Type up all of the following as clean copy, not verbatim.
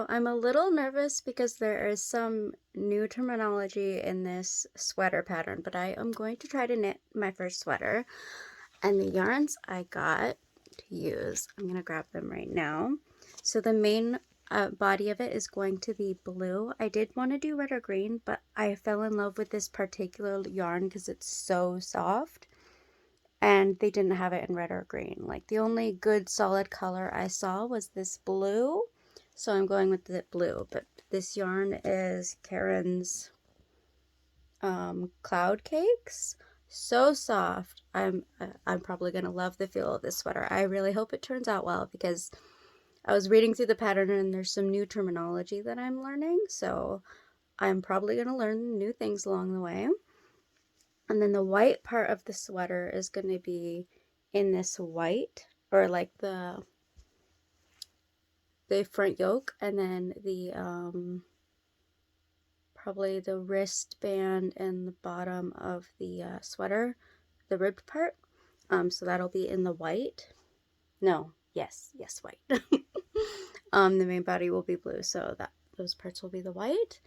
So I'm a little nervous because there is some new terminology in this sweater pattern, but I am going to try to knit my first sweater. And the yarns I got to use, I'm going to grab them right now. So the main body of it is going to be blue. I did want to do red or green, but I fell in love with this particular yarn because it's so soft. And they didn't have it in red or green. Like the only good solid color I saw was this blue. So I'm going with the blue, but this yarn is Karen's Cloud Cakes. So soft. I'm probably gonna love the feel of this sweater. I really hope it turns out well because I was reading through the pattern and there's some new terminology that I'm learning. So I'm probably gonna learn new things along the way. And then the white part of the sweater is gonna be in this white, or like the front yoke, and then the probably the wristband and the bottom of the sweater, the ribbed part. So that'll be in the white. No, yes, white. The main body will be blue, so that those parts will be the white.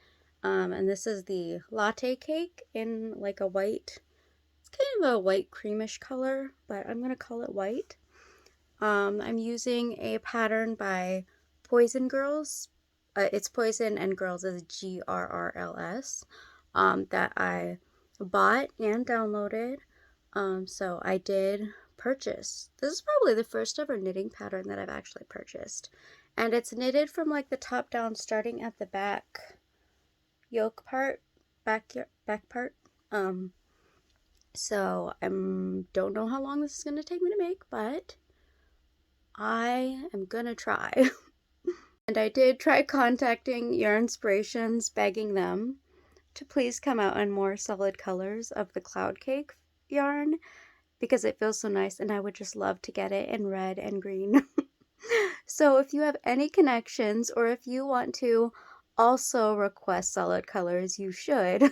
And this is the latte cake in like a white. It's kind of a white creamish color, but I'm gonna call it white. I'm using a pattern by Poison Grrls. It's Poison and Grrls is Grrls, that I bought and downloaded. So I did purchase. This is probably the first ever knitting pattern that I've actually purchased. And it's knitted from like the top down, starting at the back yoke part, back part. So I don't know how long this is going to take me to make, but I am gonna try. And I did try contacting Yarnspirations, begging them to please come out in more solid colors of the cloud cake yarn because it feels so nice and I would just love to get it in red and green. So if you have any connections or if you want to also request solid colors, you should.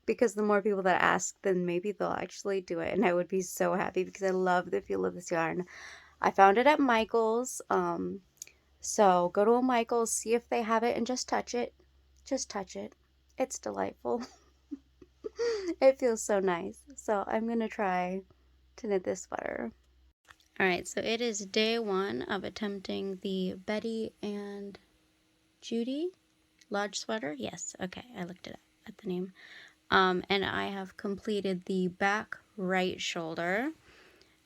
Because the more people that ask, then maybe they'll actually do it. And I would be so happy because I love the feel of this yarn. I found it at Michael's. So go to a Michael's, see if they have it, and just touch it. Just touch it. It's delightful. It feels so nice. So I'm going to try to knit this sweater. Alright, so it is day one of attempting the Betty and Judy Lodge sweater. Yes, okay, I looked it up at the name. And I have completed the back right shoulder.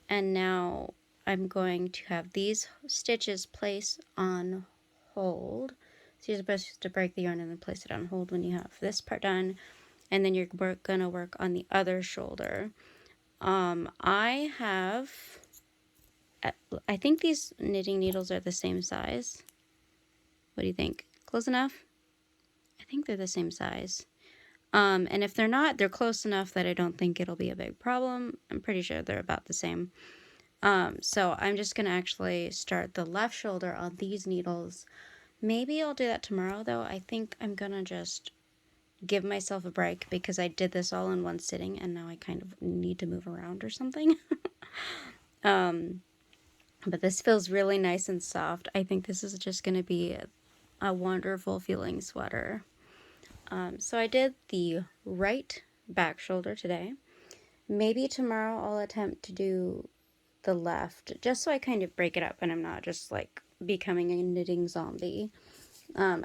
And now I'm going to have these stitches placed on hold. So you're supposed to break the yarn and then place it on hold when you have this part done. And then you're gonna work on the other shoulder. I think these knitting needles are the same size. What do you think? Close enough? I think they're the same size. And if they're not, they're close enough that I don't think it'll be a big problem. I'm pretty sure they're about the same. So I'm just going to actually start the left shoulder on these needles. Maybe I'll do that tomorrow, though. I think I'm going to just give myself a break because I did this all in one sitting and now I kind of need to move around or something. But this feels really nice and soft. I think this is just going to be a wonderful feeling sweater. So I did the right back shoulder today. Maybe tomorrow I'll attempt to do the left, just so I kind of break it up and I'm not just like becoming a knitting zombie.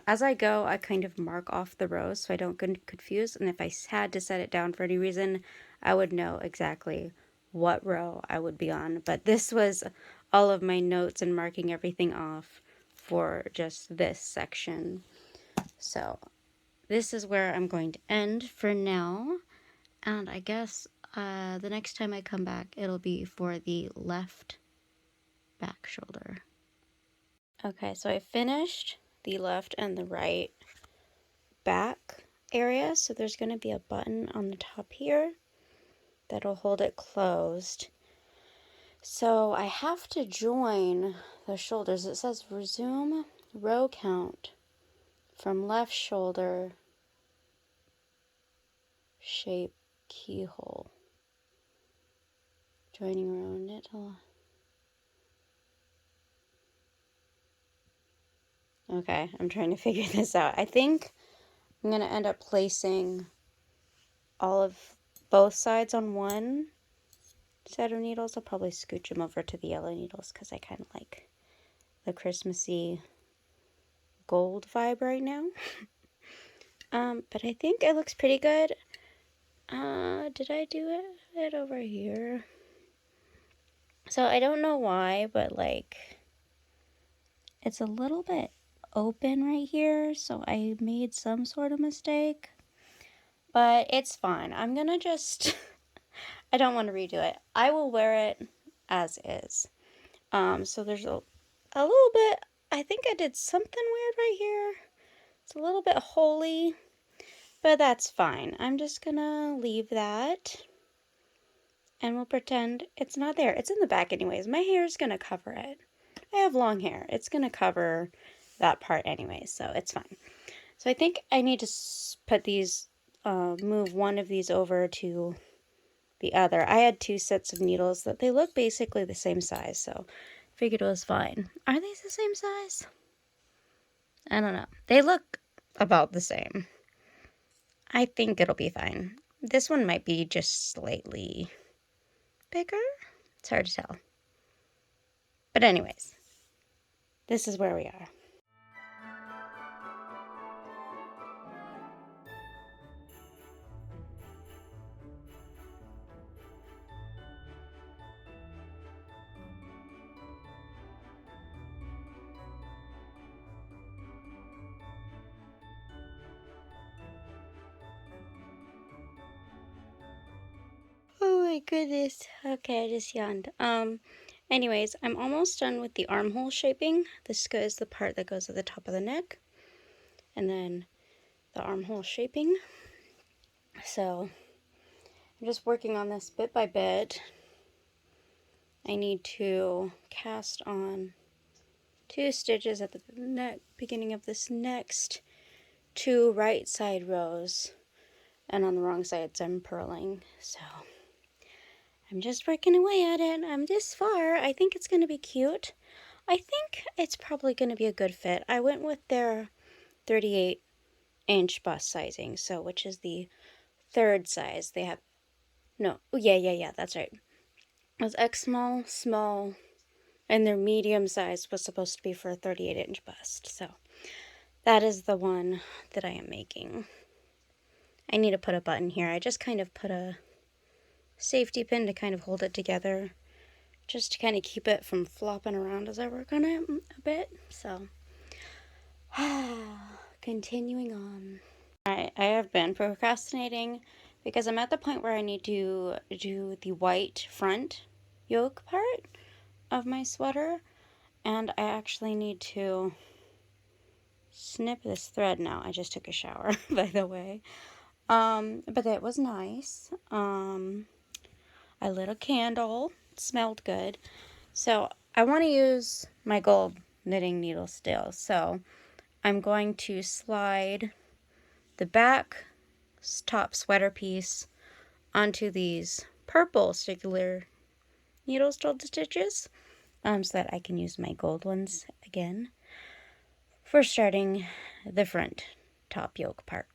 As I go, I kind of mark off the rows so I don't get confused, and if I had to set it down for any reason, I would know exactly what row I would be on. But this was all of my notes and marking everything off for just this section. So this is where I'm going to end for now, and I guess the next time I come back, it'll be for the left back shoulder. Okay, so I finished the left and the right back area. So there's going to be a button on the top here that'll hold it closed. So I have to join the shoulders. It says resume row count from left shoulder shape keyhole. Joining row knit. Okay, I'm trying to figure this out. I think I'm going to end up placing all of both sides on one set of needles. I'll probably scooch them over to the yellow needles because I kind of like the Christmassy gold vibe right now. But I think it looks pretty good. Did I do it over here? So I don't know why, but like it's a little bit open right here, so I made some sort of mistake. But it's fine. I'm gonna just I don't want to redo it. I will wear it as is. So there's a little bit, I think I did something weird right here. It's a little bit holy, but that's fine. I'm just gonna leave that and we'll pretend it's not there. It's in the back anyways. My hair is gonna cover it. I have long hair. It's gonna cover that part anyways, so it's fine. So I think I need to put these, move one of these over to the other. I had two sets of needles that they look basically the same size, so figured it was fine. Are these the same size? I don't know. They look about the same. I think it'll be fine. This one might be just slightly bigger. It's hard to tell. But anyways, this is where we are. Oh my goodness. Okay, I just yawned. Anyways, I'm almost done with the armhole shaping. This is the part that goes at the top of the neck. And then the armhole shaping. So I'm just working on this bit by bit. I need to cast on 2 stitches at the beginning of this next 2 right side rows, and on the wrong sides I'm purling. So I'm just working away at it. I'm this far. I think it's going to be cute. I think it's probably going to be a good fit. I went with their 38-inch bust sizing, so which is the 3rd size. They have no, yeah, that's right. It was X small, small, and their medium size was supposed to be for a 38-inch bust. So that is the one that I am making. I need to put a button here. I just kind of put a safety pin to kind of hold it together, just to kind of keep it from flopping around as I work on it a bit. So continuing on. I have been procrastinating because I'm at the point where I need to do the white front yoke part of my sweater, and I actually need to snip this thread now. I just took a shower, by the way. But it was nice. I lit a candle. It smelled good. So I want to use my gold knitting needle still. So I'm going to slide the back top sweater piece onto these purple circular needle stitches, so that I can use my gold ones again for starting the front top yoke part.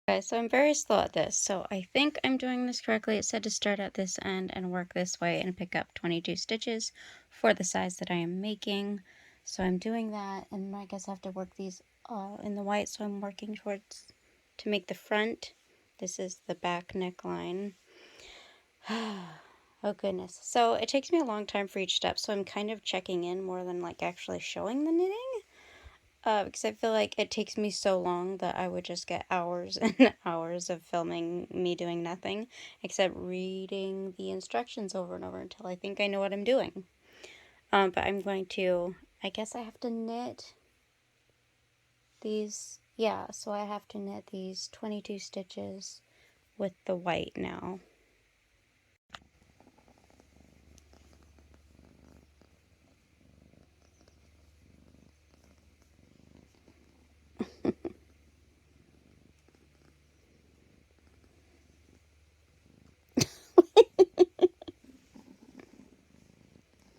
Okay, so I'm very slow at this, so I think I'm doing this correctly. It said to start at this end and work this way and pick up 22 stitches for the size that I am making. So I'm doing that, and I guess I have to work these in the white, so I'm working towards to make the front. This is the back neckline. Oh goodness. So it takes me a long time for each step, so I'm kind of checking in more than like actually showing the knitting. Because I feel like it takes me so long that I would just get hours and hours of filming me doing nothing except reading the instructions over and over until I think I know what I'm doing. But I'm going to, I guess I have to knit these, yeah, so I have to knit these 22 stitches with the white now.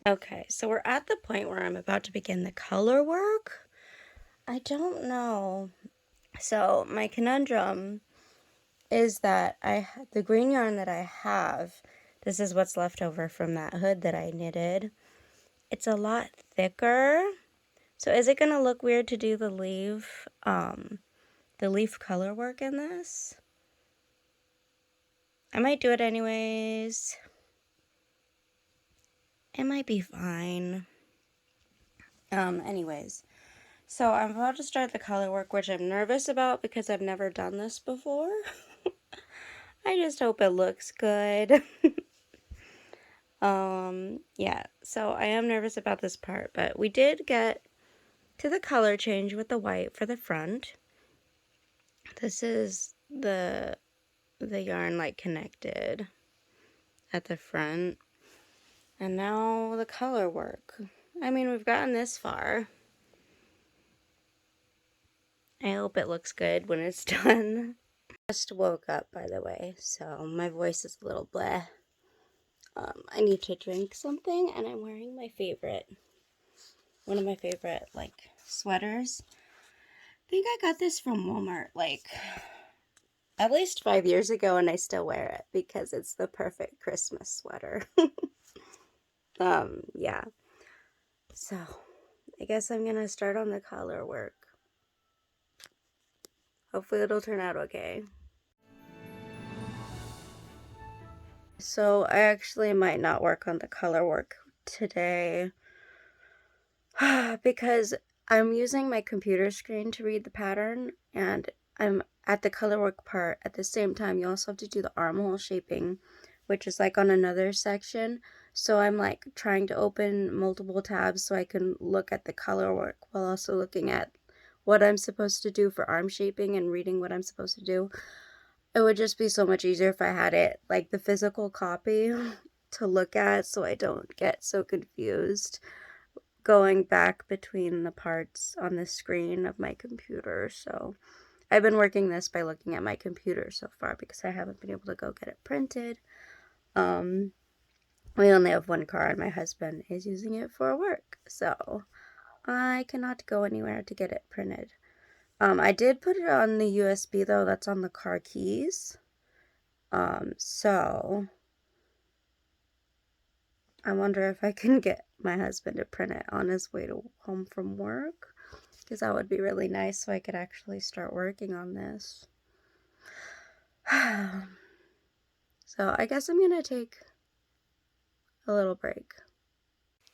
Okay, so we're at the point where I'm about to begin the color work. I don't know. So my conundrum is that the green yarn that I have, this is what's left over from that hood that I knitted. It's a lot thicker. So is it gonna look weird to do the leaf color work in this? I might do it anyways. It might be fine. Anyways. So I'm about to start the color work, which I'm nervous about because I've never done this before. I just hope it looks good. Yeah, so I am nervous about this part, but we did get to the color change with the white for the front. This is the yarn like connected at the front. And now the color work. I mean, we've gotten this far. I hope it looks good when it's done. Just woke up, by the way, so my voice is a little bleh. I need to drink something, and I'm wearing one of my favorite, like, sweaters. I think I got this from Walmart, like, at least 5 years ago, and I still wear it because it's the perfect Christmas sweater. Yeah. So, I guess I'm gonna start on the color work. Hopefully it'll turn out okay. So I actually might not work on the color work today because I'm using my computer screen to read the pattern, and I'm at the color work part. At the same time, you also have to do the armhole shaping, which is like on another section. So I'm like trying to open multiple tabs so I can look at the color work while also looking at what I'm supposed to do for arm shaping and reading what I'm supposed to do. It would just be so much easier if I had it, like the physical copy to look at so I don't get so confused going back between the parts on the screen of my computer. So I've been working this by looking at my computer so far because I haven't been able to go get it printed. We only have one car and my husband is using it for work, so I cannot go anywhere to get it printed. I did put it on the USB though, that's on the car keys. So I wonder if I can get my husband to print it on his way home from work, because that would be really nice so I could actually start working on this. So I guess I'm gonna take a little break.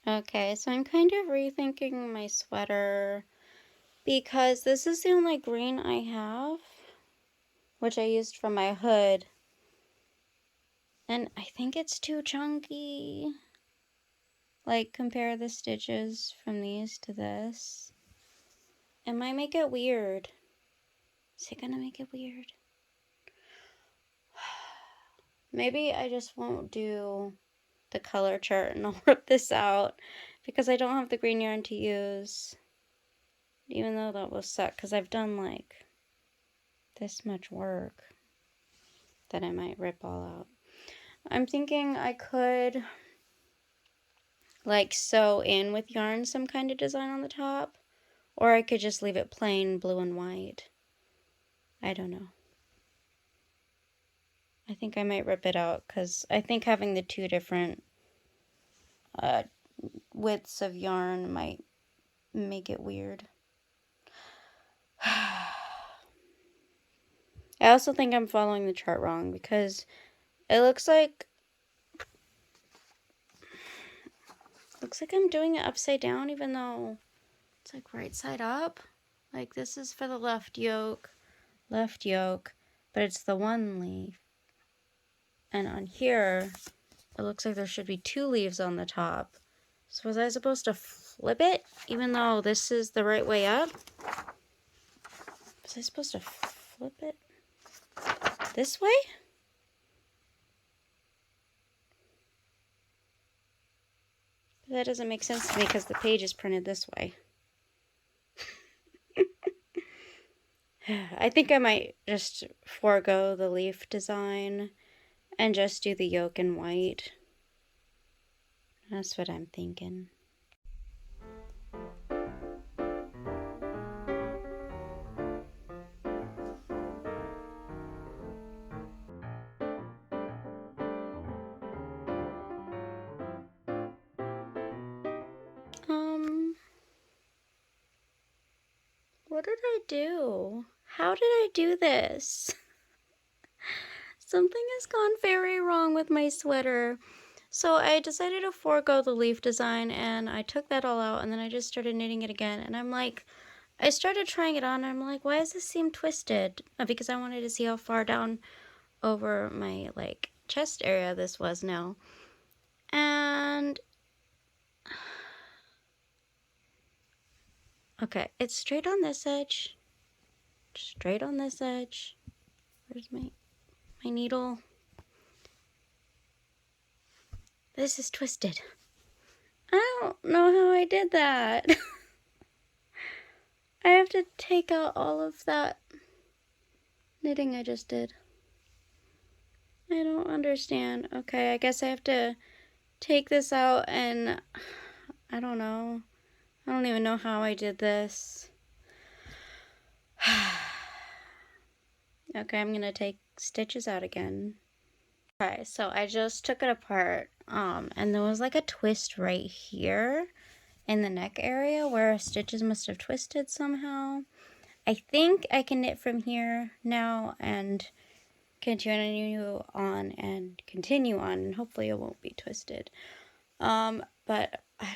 Okay, so I'm kind of rethinking my sweater because this is the only green I have, which I used for my hood, and I think it's too chunky. Like, compare the stitches from these to this. It might make it weird. Is it gonna make it weird? Maybe I just won't do the color chart and I'll rip this out because I don't have the green yarn to use. Even though that will suck because I've done like this much work that I might rip all out. I'm thinking I could like sew in with yarn some kind of design on the top, or I could just leave it plain blue and white. I don't know. I think I might rip it out because I think having the two different widths of yarn might make it weird. I also think I'm following the chart wrong because it looks like I'm doing it upside down even though it's like right side up. Like this is for the left yoke, but it's the one leaf. And on here, it looks like there should be two leaves on the top. So was I supposed to flip it even though this is the right way up? Was I supposed to flip it this way? But that doesn't make sense to me because the page is printed this way. I think I might just forego the leaf design and just do the yoke in white. That's what I'm thinking. What did I do? How did I do this? Something has gone very wrong with my sweater. So I decided to forego the leaf design, and I took that all out, and then I just started knitting it again, and I'm like, I started trying it on, and I'm like, why does this seem twisted? Because I wanted to see how far down over my, like, chest area this was now. And okay, it's straight on this edge, straight on this edge. Where's my needle? This is twisted. I don't know how I did that. I have to take out all of that knitting I just did. I don't understand. Okay, I guess I have to take this out, and I don't know. I don't even know how I did this. Okay, I'm gonna take stitches out again. Okay, so I just took it apart, and there was like a twist right here in the neck area where stitches must have twisted somehow. I think I can knit from here now and continue on, and hopefully it won't be twisted. But I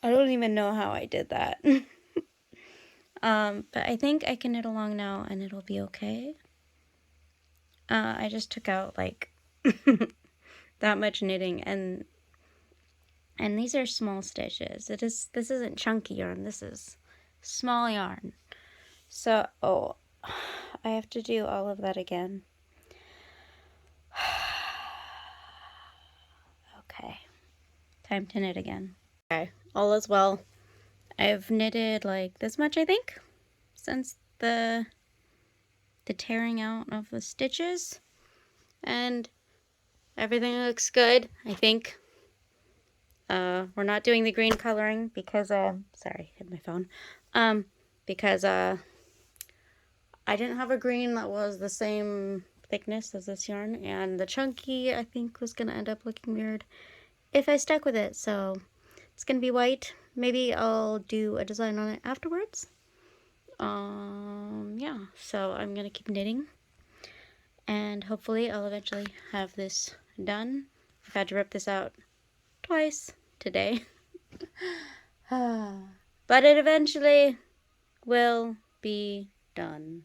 don't even know how I did that. But I think I can knit along now and it'll be okay. I just took out like that much knitting, and these are small stitches. This isn't chunky yarn, this is small yarn. So, I have to do all of that again. Okay, time to knit again. Okay, all is well. I've knitted like this much, I think, since the tearing out of the stitches, and everything looks good, I think. We're not doing the green coloring because, sorry, hit my phone, because, I didn't have a green that was the same thickness as this yarn, and the chunky, I think, was gonna end up looking weird if I stuck with it, so it's gonna be white. Maybe I'll do a design on it afterwards. Yeah, so I'm gonna keep knitting, and hopefully I'll eventually have this done. I've had to rip this out twice today. But it eventually will be done.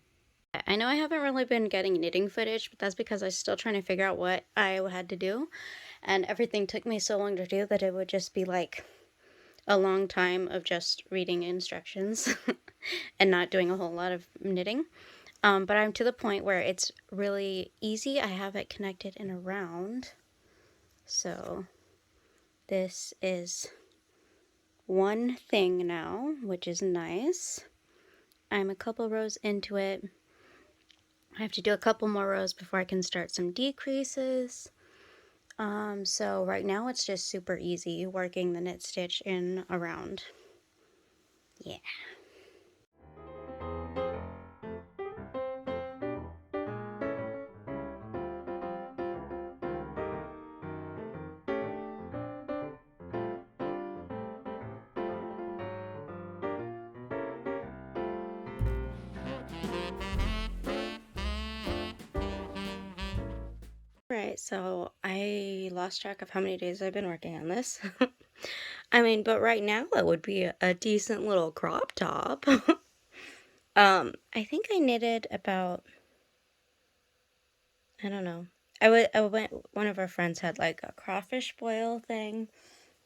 I know I haven't really been getting knitting footage, but that's because I'm still trying to figure out what I had to do, and everything took me so long to do that it would just be like a long time of just reading instructions and not doing a whole lot of knitting. But I'm to the point where it's really easy. I have it connected in a round. So this is one thing now, which is nice. I'm a couple rows into it. I have to do a couple more rows before I can start some decreases. So right now it's just super easy working the knit stitch in a round. Yeah. Right, so I lost track of how many days I've been working on this. I mean, but right now it would be a decent little crop top. I think I knitted about, I don't know. I went, one of our friends had like a crawfish boil thing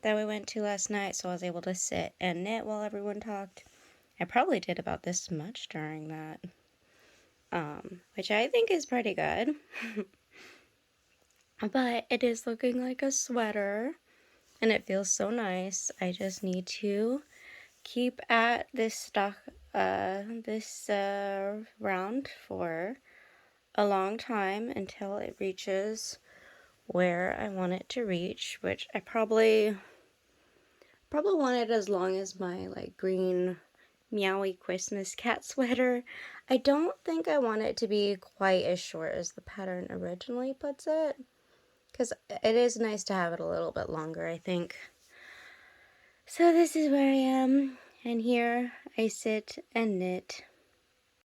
that we went to last night, so I was able to sit and knit while everyone talked. I probably did about this much during that, which I think is pretty good. But it is looking like a sweater, and it feels so nice. I just need to keep at this round for a long time until it reaches where I want it to reach, which I probably probably want it as long as my like green meowy Christmas cat sweater. I don't think I want it to be quite as short as the pattern originally puts it, because it is nice to have it a little bit longer, I think. So this is where I am, and here I sit and knit.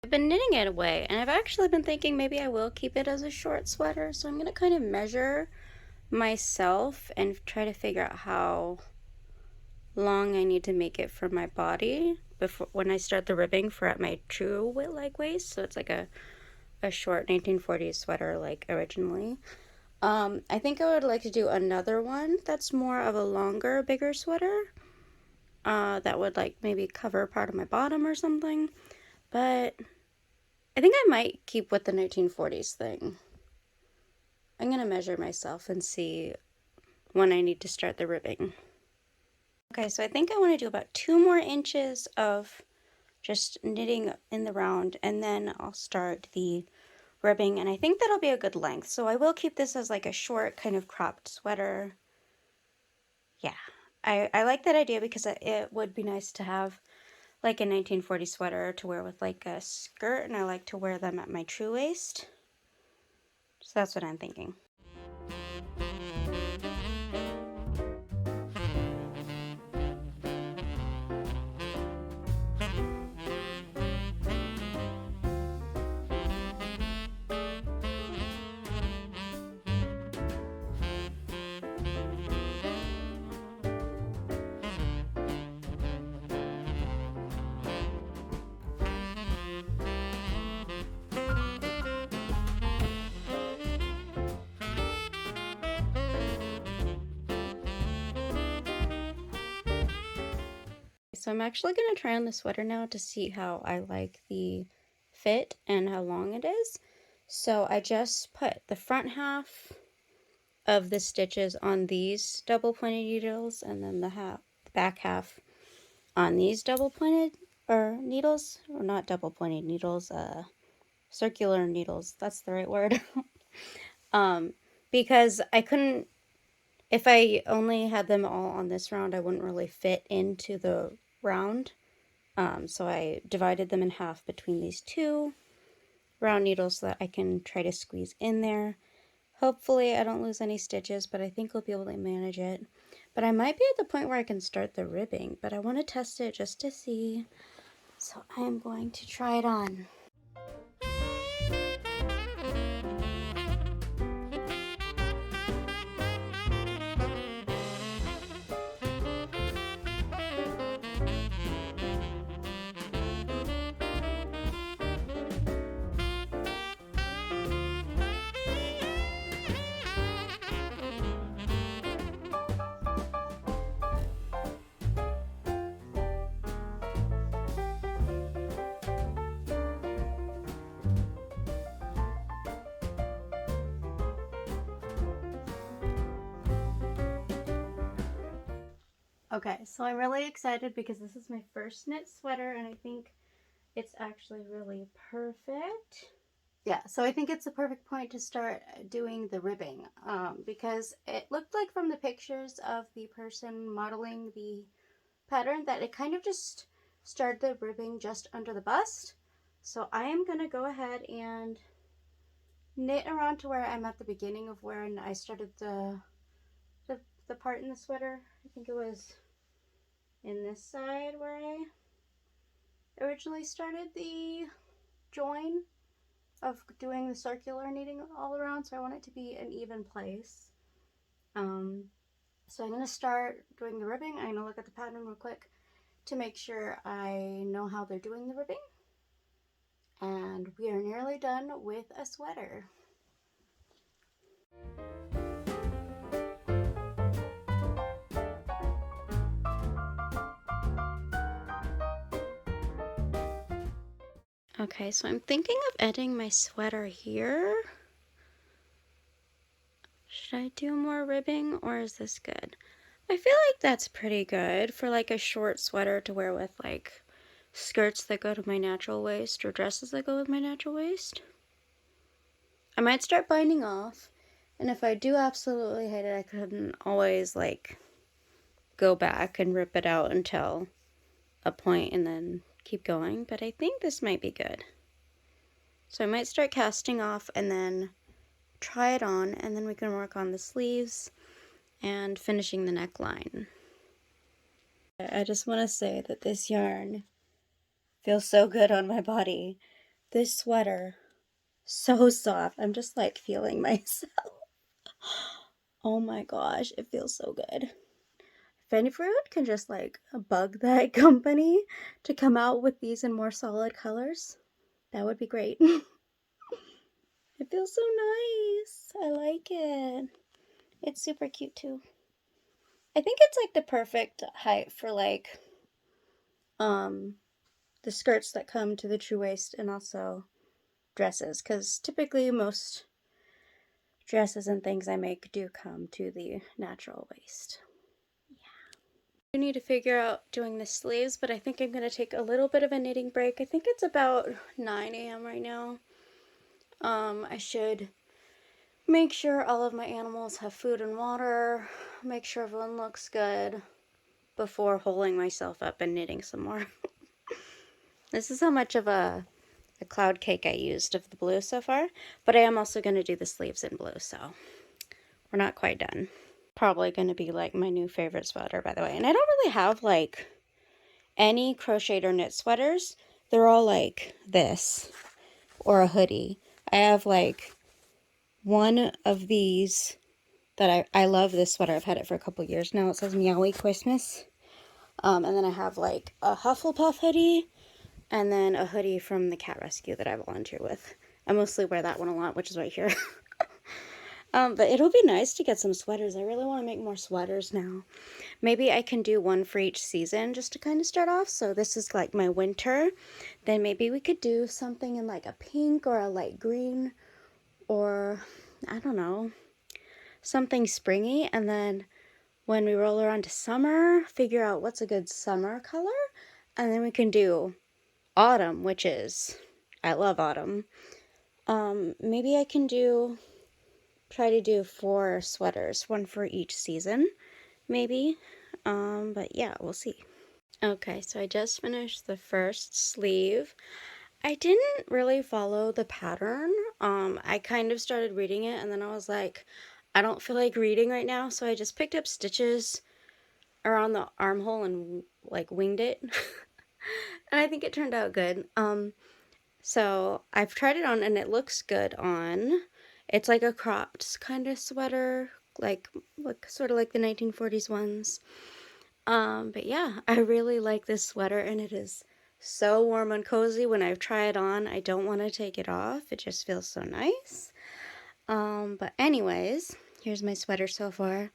I've been knitting it away, and I've actually been thinking maybe I will keep it as a short sweater, so I'm going to kind of measure myself and try to figure out how long I need to make it for my body before when I start the ribbing for at my true like waist. So it's like a short 1940s sweater like originally. I think I would like to do another one that's more of a longer, bigger sweater. That would like maybe cover part of my bottom or something. But I think I might keep with the 1940s thing. I'm gonna measure myself and see when I need to start the ribbing. Okay, so I think I want to do about 2 more inches of just knitting in the round, and then I'll start the ribbing, and I think that'll be a good length. So I will keep this as like a short kind of cropped sweater. Yeah, I like that idea because it would be nice to have like a 1940 sweater to wear with like a skirt, and I like to wear them at my true waist. So that's what I'm thinking. So I'm actually going to try on the sweater now to see how I like the fit and how long it is. So I just put the front half of the stitches on these double pointed needles, and then the back half on these double pointed needles, or not double pointed needles, circular needles. That's the right word. Because I couldn't, if I only had them all on this round, I wouldn't really fit into the round. So I divided them in half between these 2 round needles so that I can try to squeeze in there. Hopefully I don't lose any stitches, but I think I'll be able to manage it. But I might be at the point where I can start the ribbing, but I want to test it just to see. So I am going to try it on. Okay, so I'm really excited because this is my first knit sweater, and I think it's actually really perfect. Yeah, so I think it's the perfect point to start doing the ribbing, because it looked like from the pictures of the person modeling the pattern that it kind of just started the ribbing just under the bust. So I am going to go ahead and knit around to where I'm at the beginning of where I started the part in the sweater. I think it was in this side where I originally started the join of doing the circular knitting all around, so I want it to be an even place. So I'm going to start doing the ribbing. I'm going to look at the pattern real quick to make sure I know how they're doing the ribbing. And we are nearly done with a sweater. Okay, so I'm thinking of ending my sweater here. Should I do more ribbing, or is this good? I feel like that's pretty good for like a short sweater to wear with like skirts that go to my natural waist or dresses that go with my natural waist. I might start binding off, and if I do absolutely hate it, I can always like go back and rip it out until a point and then keep going, but I think this might be good. So I might start casting off and then try it on, and then we can work on the sleeves and finishing the neckline. I just want to say that this yarn feels so good on my body. This sweater, so soft. I'm just like feeling myself. Oh my gosh, it feels so good. If any fruit can just like bug that company to come out with these in more solid colors, that would be great. It feels so nice. I like it. It's super cute too. I think it's like the perfect height for like the skirts that come to the true waist and also dresses, because typically most dresses and things I make do come to the natural waist. I need to figure out doing the sleeves, but I think I'm going to take a little bit of a knitting break. I think it's about 9 a.m. right now. I should make sure all of my animals have food and water, make sure everyone looks good before holding myself up and knitting some more. This is how much of a cloud cake I used of the blue so far, but I am also going to do the sleeves in blue, so we're not quite done. Probably going to be like my new favorite sweater, by the way. And I don't really have like any crocheted or knit sweaters. They're all like this or a hoodie. I have like one of these that I love this sweater. I've had it for a couple years now. It says Meowie Christmas. And then I have like a Hufflepuff hoodie and then a hoodie from the cat rescue that I volunteer with. I mostly wear that one a lot, which is right here. But it'll be nice to get some sweaters. I really want to make more sweaters now. Maybe I can do one for each season just to kind of start off. So this is like my winter. Then maybe we could do something in like a pink or a light green or I don't know, something springy. And then when we roll around to summer, figure out what's a good summer color. And then we can do autumn, which is, I love autumn. Maybe I can try to do 4 sweaters, one for each season, maybe. But yeah, we'll see. Okay, so I just finished the first sleeve. I didn't really follow the pattern. I kind of started reading it and then I was like, I don't feel like reading right now, so I just picked up stitches around the armhole and like winged it. And I think it turned out good. So I've tried it on and it looks good on. It's like a cropped kind of sweater, like sort of like the 1940s ones. But yeah, I really like this sweater and it is so warm and cozy. When I try it on, I don't want to take it off. It just feels so nice. But anyways, here's my sweater so far.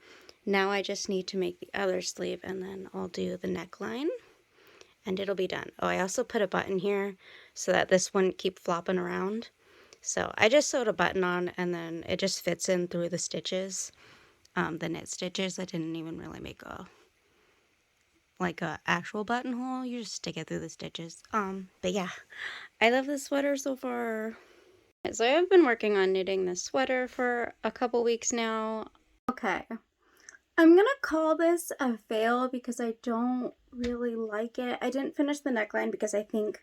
Now I just need to make the other sleeve and then I'll do the neckline and it'll be done. Oh, I also put a button here so that this wouldn't keep flopping around. So I just sewed a button on and then it just fits in through the stitches, the knit stitches. I didn't even really make a actual buttonhole. You just stick it through the stitches. But yeah, I love this sweater so far. So I've been working on knitting this sweater for a couple weeks now. Okay, I'm gonna call this a fail because I don't really like it. I didn't finish the neckline because I think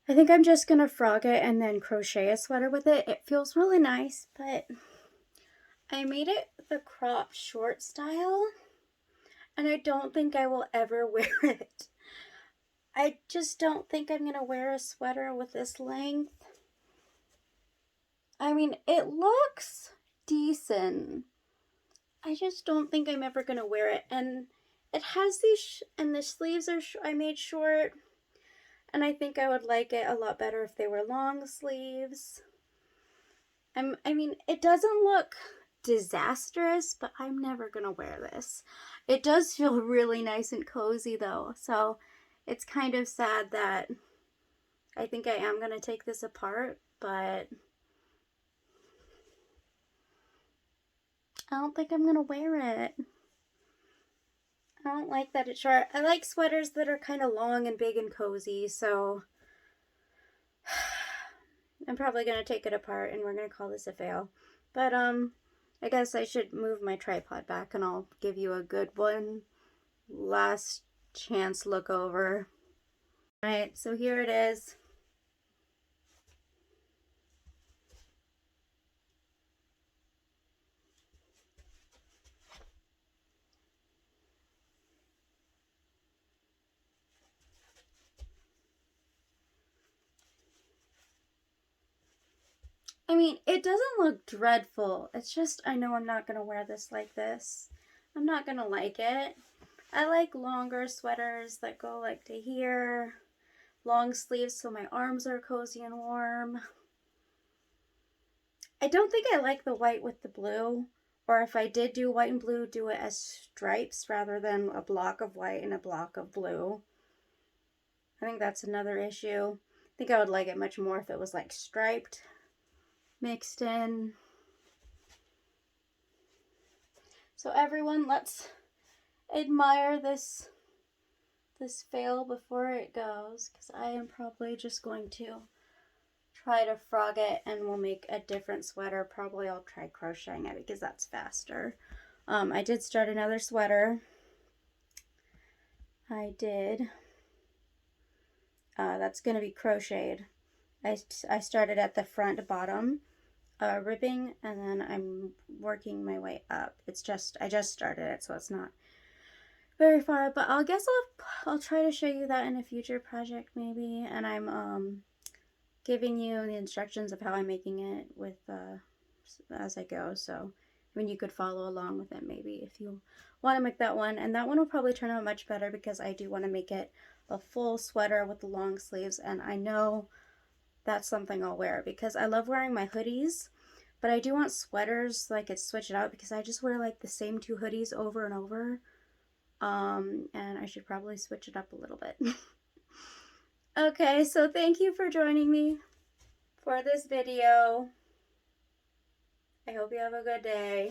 I'm just gonna frog it and then crochet a sweater with it. It feels really nice, but I made it the crop short style and I don't think I will ever wear it. I just don't think I'm gonna wear a sweater with this length. I mean, it looks decent. I just don't think I'm ever gonna wear it. And it has these, and the sleeves are, I made short. And I think I would like it a lot better if they were long sleeves. I mean, it doesn't look disastrous, but I'm never gonna wear this. It does feel really nice and cozy though, so it's kind of sad that I think I am gonna take this apart, but I don't think I'm gonna wear it. I don't like that it's short. I like sweaters that are kind of long and big and cozy, so I'm probably gonna take it apart and we're gonna call this a fail. But I guess I should move my tripod back and I'll give you a good one last chance look over. All right, so here it is. I mean, it doesn't look dreadful. It's just, I know I'm not going to wear this like this. I'm not going to like it. I like longer sweaters that go like to here. Long sleeves so my arms are cozy and warm. I don't think I like the white with the blue. Or if I did do white and blue, do it as stripes rather than a block of white and a block of blue. I think that's another issue. I think I would like it much more if it was like striped, mixed in. So everyone, let's admire this fail before it goes, because I am probably just going to try to frog it and we'll make a different sweater. Probably I'll try crocheting it because that's faster. I did start another sweater. I did. That's going to be crocheted. I started at the front bottom ribbing, and then I'm working my way up. I just started it, so it's not very far, but I guess I'll try to show you that in a future project maybe, and I'm giving you the instructions of how I'm making it with as I go, so I mean you could follow along with it maybe if you want to make that one, and that one will probably turn out much better because I do want to make it a full sweater with the long sleeves, and I know that's something I'll wear because I love wearing my hoodies, but I do want sweaters so I could switch it out because I just wear like the same two hoodies over and over. And I should probably switch it up a little bit. Okay, so thank you for joining me for this video. I hope you have a good day.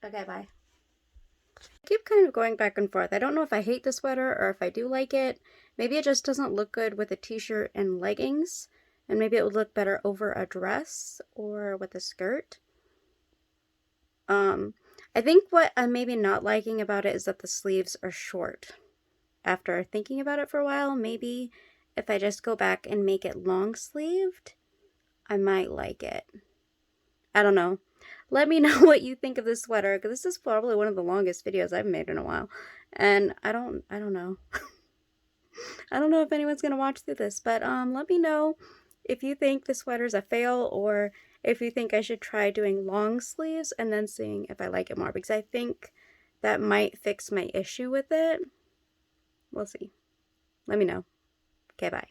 Okay, bye. I keep kind of going back and forth. I don't know if I hate the sweater or if I do like it. Maybe it just doesn't look good with a t-shirt and leggings, and maybe it would look better over a dress or with a skirt. I think what I'm maybe not liking about it is that the sleeves are short. After thinking about it for a while, maybe if I just go back and make it long sleeved, I might like it. I don't know. Let me know what you think of this sweater, because this is probably one of the longest videos I've made in a while. And I don't know. I don't know if anyone's going to watch through this, but let me know if you think the sweater's a fail, or if you think I should try doing long sleeves and then seeing if I like it more, because I think that might fix my issue with it. We'll see. Let me know. Okay, bye.